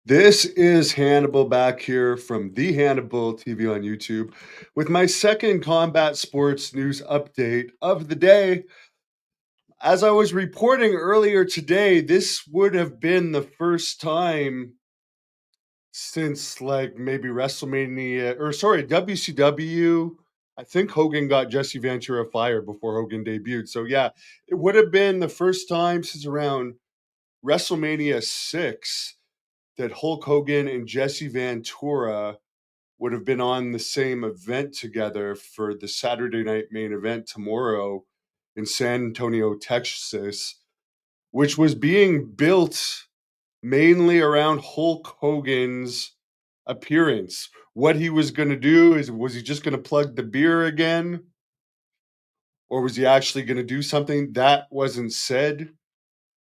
This is Hannibal back here from the Hannibal TV on YouTube with my second combat sports news update of the day. As I was reporting earlier today, this would have been the first time since like maybe WrestleMania or sorry, WCW. I think Hogan got Jesse Ventura fired before Hogan debuted. So yeah, it would have been the first time since around WrestleMania 6 that Hulk Hogan and Jesse Ventura would have been on the same event together for the Saturday night main event tomorrow in San Antonio, Texas, which was being built mainly around Hulk Hogan's appearance. What he was going to do is, was he just going to plug the beer again? Or was he actually going to do something? That wasn't said,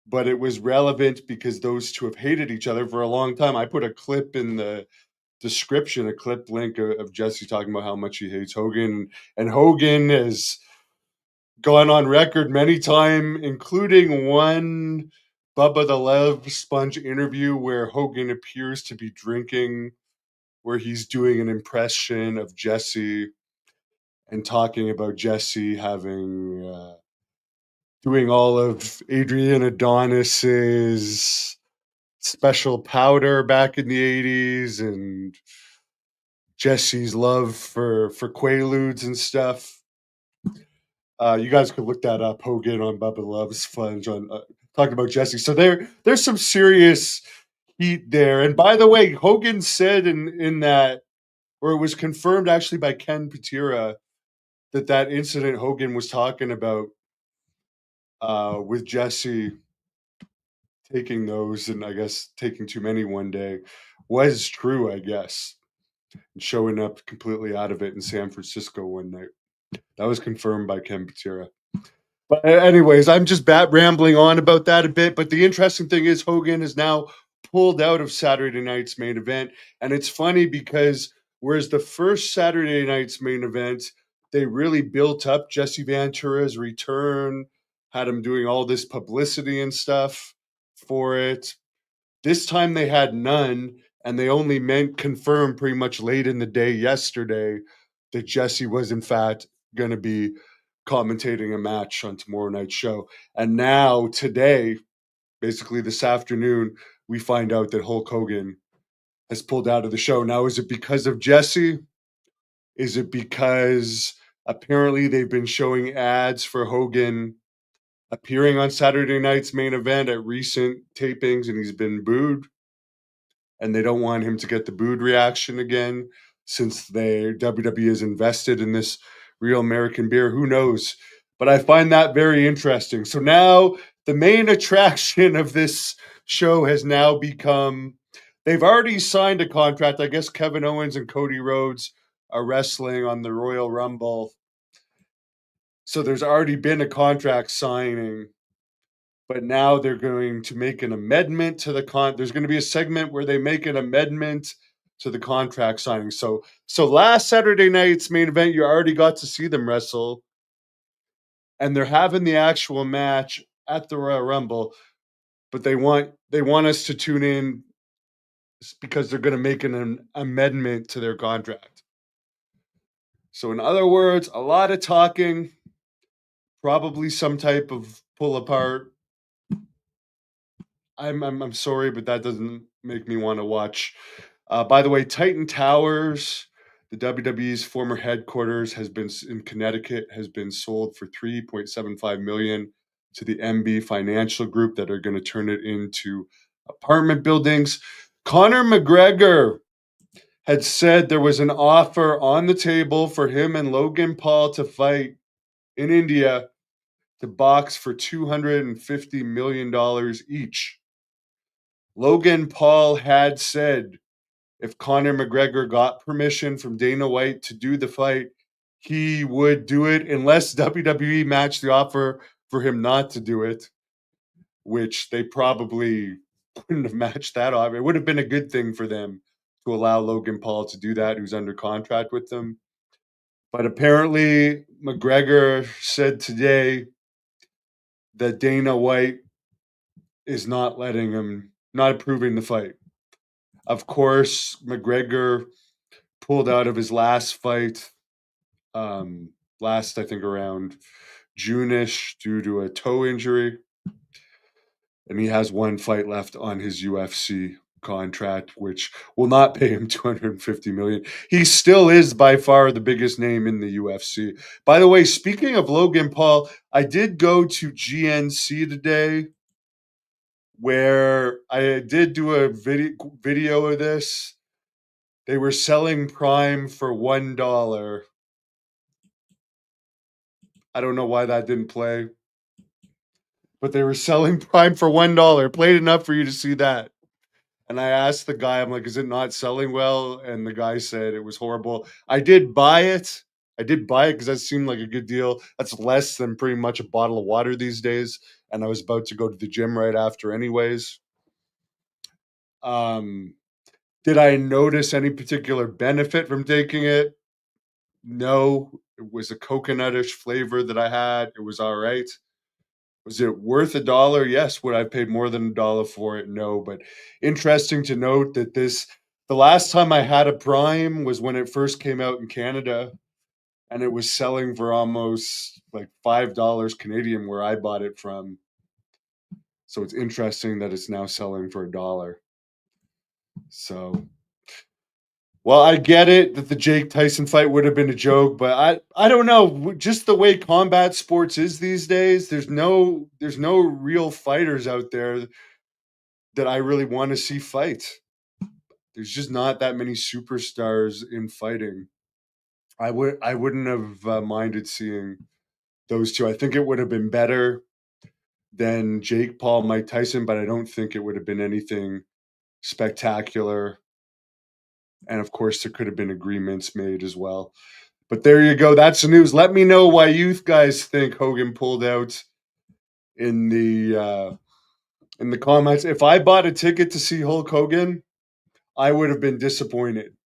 but it was relevant because those two have hated each other for a long time. I put a clip in the description, a clip link of Jesse talking about how much he hates Hogan, and Hogan has gone on record many times, including one Bubba the Love Sponge interview where Hogan appears to be drinking, where he's doing an impression of Jesse and talking about Jesse having doing all of Adrian Adonis's special powder back in the 80s and Jesse's love for Quaaludes and stuff. You guys could look that up. Hogan on Bubba Love's Sponge on talking about Jesse. So there's some serious heat there. And by the way, Hogan said in that, or it was confirmed actually by Ken Patera that that incident Hogan was talking about with Jesse taking those and I guess taking too many one day was true. I guess and showing up completely out of it in San Francisco one night. That was confirmed by Ken Patera. But anyways, I'm just rambling on about that a bit. But the interesting thing is Hogan is now pulled out of Saturday night's main event, and it's funny because whereas the first Saturday night's main event, they really built up Jesse Ventura's return, had him doing all this publicity and stuff for it. This time they had none, and they only meant confirmed pretty much late in the day yesterday that Jesse was in fact going to be commentating a match on tomorrow night's show. And now today, basically this afternoon, we find out that Hulk Hogan has pulled out of the show. Now, is it because of Jesse? Is it because apparently they've been showing ads for Hogan appearing on Saturday night's main event at recent tapings and he's been booed? And they don't want him to get the booed reaction again since they WWE is invested in this real American beer. Who knows? But I find that very interesting. So now the main attraction of this show has now become they've already signed a contract. I guess Kevin Owens and Cody Rhodes are wrestling on the Royal Rumble. So there's already been a contract signing, but now they're going to make an amendment to there's going to be a segment where they make an amendment to the contract signing. So last Saturday night's main event, you already got to see them wrestle, and they're having the actual match at the Royal Rumble, but they want us to tune in because they're going to make an amendment to their contract. So in other words, a lot of talking, probably some type of pull apart. I'm sorry, but that doesn't make me want to watch. By the way, Titan Towers, the WWE's former headquarters, has been in Connecticut, has been sold for 3.75 million to the MB Financial Group that are going to turn it into apartment buildings. Conor McGregor had said there was an offer on the table for him and Logan Paul to fight in India to box for $250 million each. Logan Paul had said if Conor McGregor got permission from Dana White to do the fight, he would do it unless WWE matched the offer for him not to do it, which they probably wouldn't have matched that offer. It would have been a good thing for them to allow Logan Paul to do that, who's under contract with them. But apparently, McGregor said today that Dana White is not letting him, not approving the fight. Of course, McGregor pulled out of his last fight, um, last, I think, around June-ish due to a toe injury, and he has one fight left on his UFC contract, which will not pay him 250 million. He still is by far the biggest name in the UFC. By the way, speaking of Logan Paul, I did go to GNC today where I did do a video of this. They were selling Prime for $1. I don't know why that didn't play, but they were selling Prime for $1. Played enough for you to see that. And I asked the guy, I'm like, "Is it not selling well?" And the guy said it was horrible. I did buy it. I did buy it because that seemed like a good deal. That's less than pretty much a bottle of water these days. And I was about to go to the gym right after, anyways. Um, did I notice any particular benefit from taking it? No. It was a coconutish flavor that I had. It was all right. Was it worth a dollar? Yes. Would I have paid more than a dollar for it? No. But interesting to note that the last time I had a Prime was when it first came out in Canada, and it was selling for almost like $5 Canadian where I bought it from. So it's interesting that it's now selling for a dollar. So, well, I get it that the Jake Tyson fight would have been a joke, but I don't know, just the way combat sports is these days, there's no real fighters out there that I really want to see fight. There's just not that many superstars in fighting. I wouldn't have minded seeing those two. I think it would have been better than Jake Paul, Mike Tyson, but I don't think it would have been anything spectacular. And of course, there could have been agreements made as well. But there you go. That's the news. Let me know why you guys think Hogan pulled out in the comments. If I bought a ticket to see Hulk Hogan, I would have been disappointed.